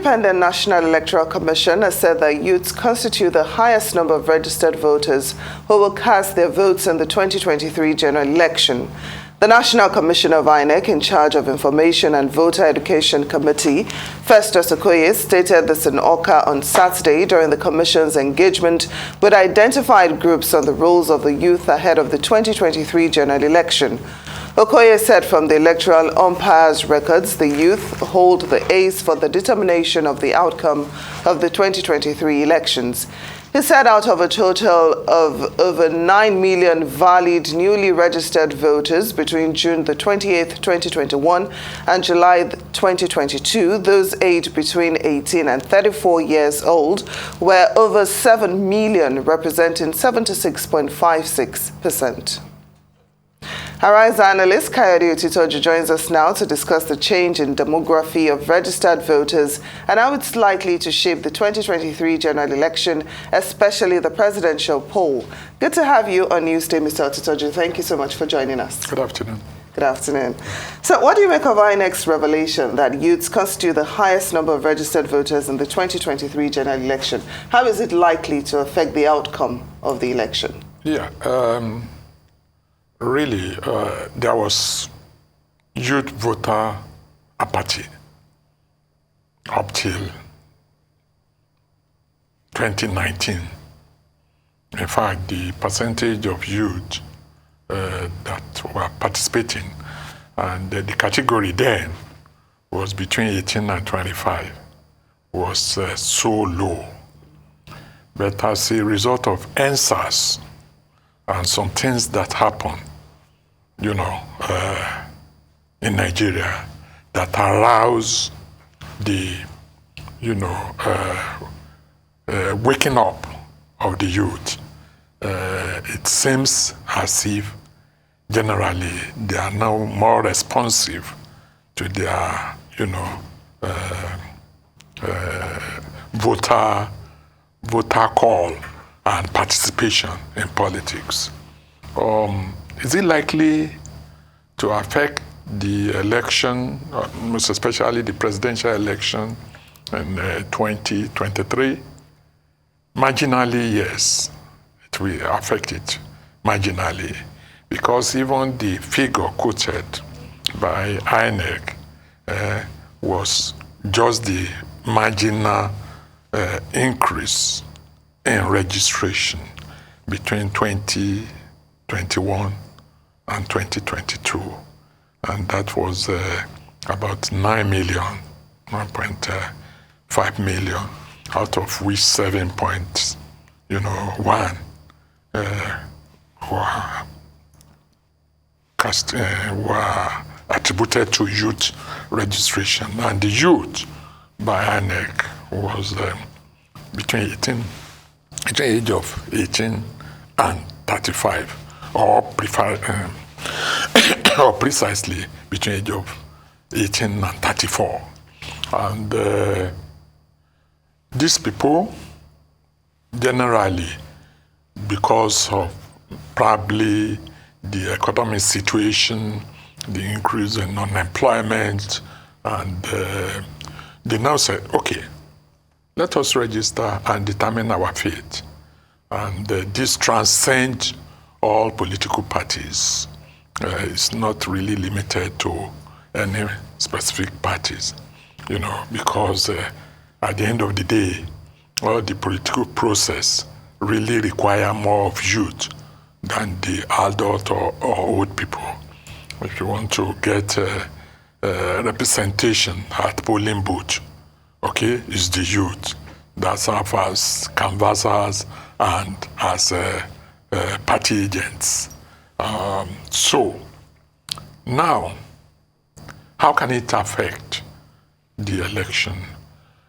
Independent National Electoral Commission has said that youths constitute the highest number of registered voters who will cast their votes in the 2023 general election. The National Commissioner of INEC, in charge of Information and Voter Education Committee, Festus Okoye, stated this in Oka on Saturday during the Commission's engagement with identified groups on the roles of the youth ahead of the 2023 general election. Okoye said from the electoral umpires' records, the youth hold the ace for the determination of the outcome of the 2023 elections. He said out of a total of over 9 million valid newly registered voters between June the 28th, 2021 and July 2022, those aged between 18 and 34 years old were over 7 million, representing 76.56%. Arise analyst Kayode Otitoju joins us now to discuss the change in demography of registered voters and how it's likely to shape the 2023 general election, especially the presidential poll. Good to have you on Newsday, Mr. Otitoju. Thank you so much for joining us. Good afternoon. Good afternoon. So what do you make of INEC's revelation that youths constitute the highest number of registered voters in the 2023 general election? How is it likely to affect the outcome of the election? Yeah. Really, there was youth voter apathy up till 2019. In fact, the percentage of youth that were participating, and the category then was between 18 and 25, was so low. But as a result of answers and some things that happened, in Nigeria, that arouse the, waking up of the youth, it seems as if generally they are now more responsive to their, voter call and participation in politics. Is it likely to affect the election, most especially the presidential election in 2023? Marginally, yes, it will affect it marginally, because even the figure quoted by INEC was just the marginal increase in registration between 2021 and 2022, and that was about 9 million, 1.5 million, out of which 7.1 were attributed to youth registration, and the youth by INEC was between the age of 18 and 35, or precisely between the age of 18 and 34. And these people, generally, because of probably the economic situation, the increase in unemployment, and they now said, okay, let us register and determine our fate. And this transcends all political parties. It's not really limited to any specific parties, because at the end of the day, all the political process really require more of youth than the adult or old people. If you want to get representation at polling booth, okay, it's the youth that serve as canvassers and as party agents. So now, how can it affect the election?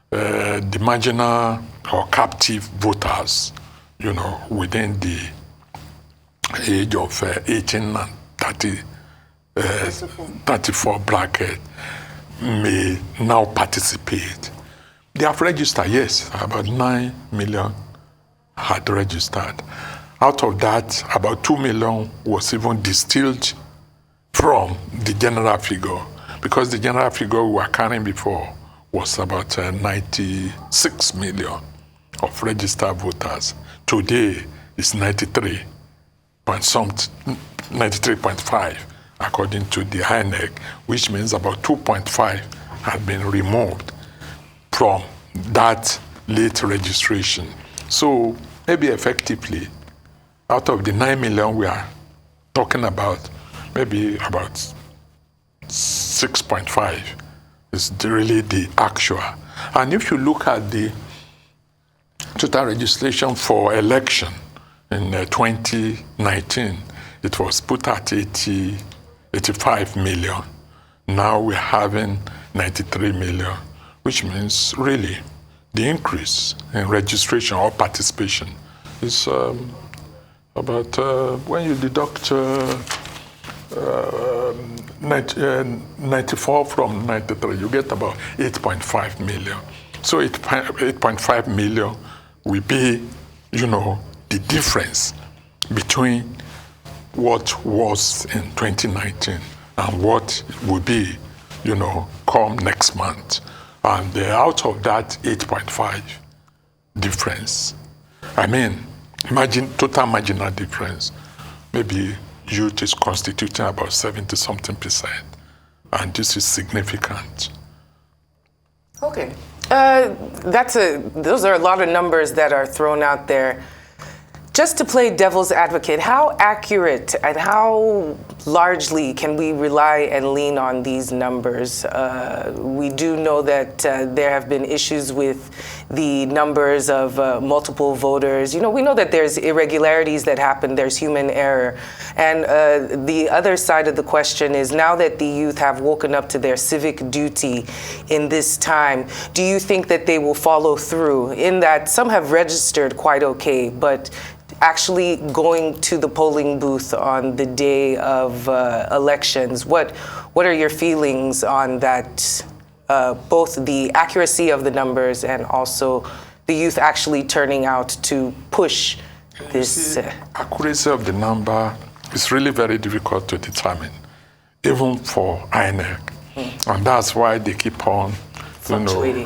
The marginal or captive voters, within the age of 18 and 34 bracket may now participate. They have registered, yes, about 9 million had registered. Out of that, about 2 million was even distilled from the general figure, because the general figure we were carrying before was about 96 million of registered voters. Today, it's 93.5, according to the INEC, which means about 2.5 have been removed from that late registration. So maybe effectively, out of the 9 million we are talking about, maybe about 6.5 is really the actual. And if you look at the total registration for election in 2019, it was put at 85 million. Now we're having 93 million, which means really the increase in registration or participation is about, when you deduct 94 from 93, you get about 8.5 million. So 8.5 million will be, the difference between what was in 2019 and what will be, come next month. And out of that 8.5 difference, imagine total marginal difference, maybe youth is constituting about 70-something%, and this is significant. Okay. Those are a lot of numbers that are thrown out there. Just to play devil's advocate, how accurate and how largely can we rely and lean on these numbers? We do know that there have been issues with the numbers of multiple voters. We know that there's irregularities that happen, there's human error. And the other side of the question is, now that the youth have woken up to their civic duty in this time, do you think that they will follow through in that some have registered quite okay, but actually going to the polling booth on the day of elections? What are your feelings on that, both the accuracy of the numbers and also the youth actually turning out to push this? Accuracy of the number is really very difficult to determine, even for INEC. And that's why they keep on fluctuating.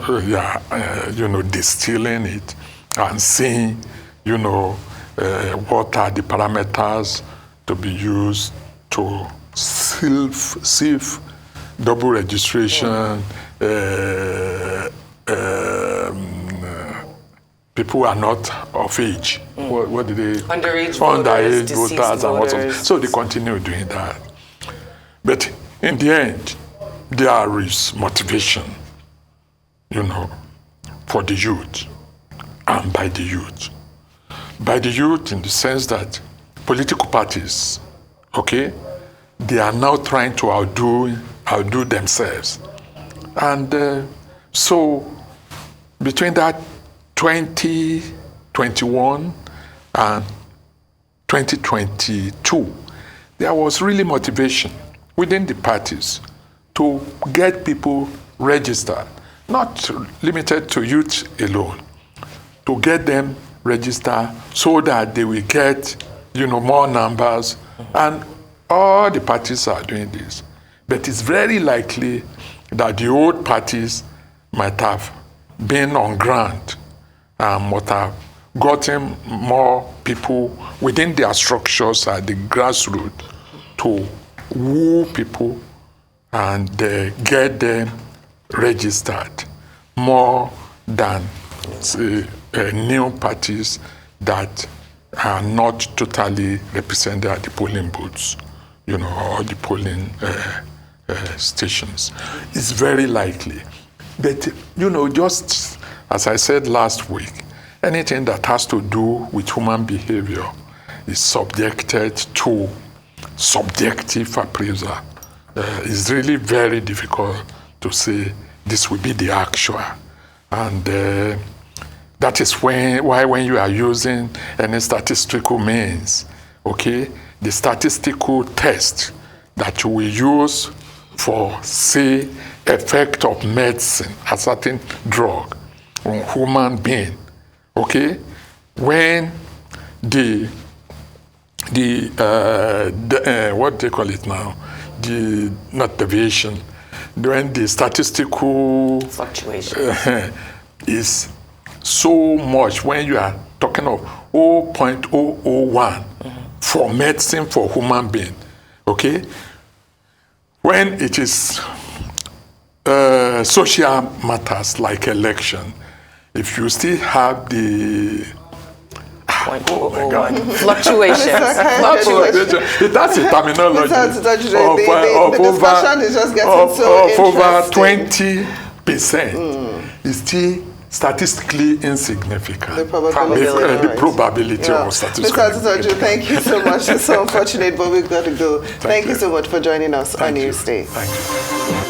Distilling it and seeing, what are the parameters to be used to sieve double registration, people who are not of age. What did they? Underage voters and what. So they continue doing that. But in the end, there is motivation, for the youth and by the youth. By the youth in the sense that political parties, they are now trying to outdo themselves. And so between that 2021 and 2022, there was really motivation within the parties to get people registered, not limited to youth alone, to get them register so that they will get, more numbers. And all the parties are doing this. But it's very likely that the old parties might have been on ground and might have gotten more people within their structures at the grassroots to woo people and get them registered more than new parties that are not totally represented at the polling booths, or the polling stations. It's very likely. But, just as I said last week, anything that has to do with human behavior is subjected to subjective appraisal. It's really very difficult to say this will be the actual. And that is why when you are using any statistical means, the statistical test that you will use for, say, effect of medicine, a certain drug on human being, when the what they call it now, not deviation, when the statistical Fluctuation. is so much, when you are talking of 0.001 for medicine for human being, okay? When it is social matters like election, if you still have the Oh God. Fluctuations. That's the terminology The discussion is just getting so over interesting. 20% is still statistically insignificant. The probability. The probability of statistical. Mr. Otitoju, thank you so much. It's so unfortunate, but we've got to go. Thank you so much for joining us on Newsday. Thank you.